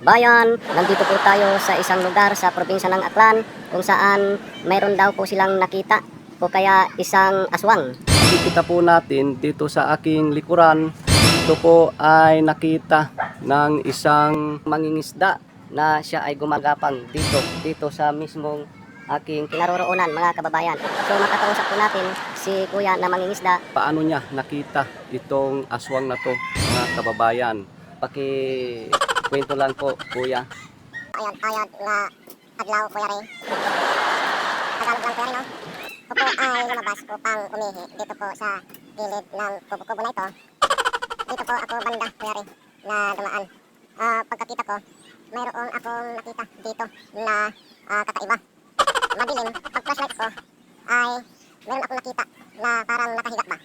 bayan. Nandito po tayo sa isang lugar sa probinsya ng Aklan kung saan mayroon daw po silang nakita o kaya isang aswang. Nakikita po natin dito sa aking likuran, ito po ay nakita ng isang mangingisda na siya ay gumagapang dito sa mismong aking Kinaroroonan mga kababayan. So makakausap po natin si kuya na mangingisda. paano niya nakita itong aswang na to, mga kababayan. Kwento lang po, kuya. Ayun nga adlaw kuya Ray. Tagalog lang kuya Ray, no? Ako po ay lumabas upang umihi dito po sa gilid ng kubo-kubo na ito. Dito po ako banda kuya Ray na dumaan. Pagkakita ko, mayroon akong nakita dito na kakaiba. Madilim, pag flashlight ko ay meron akong nakita na parang nakahiga ba.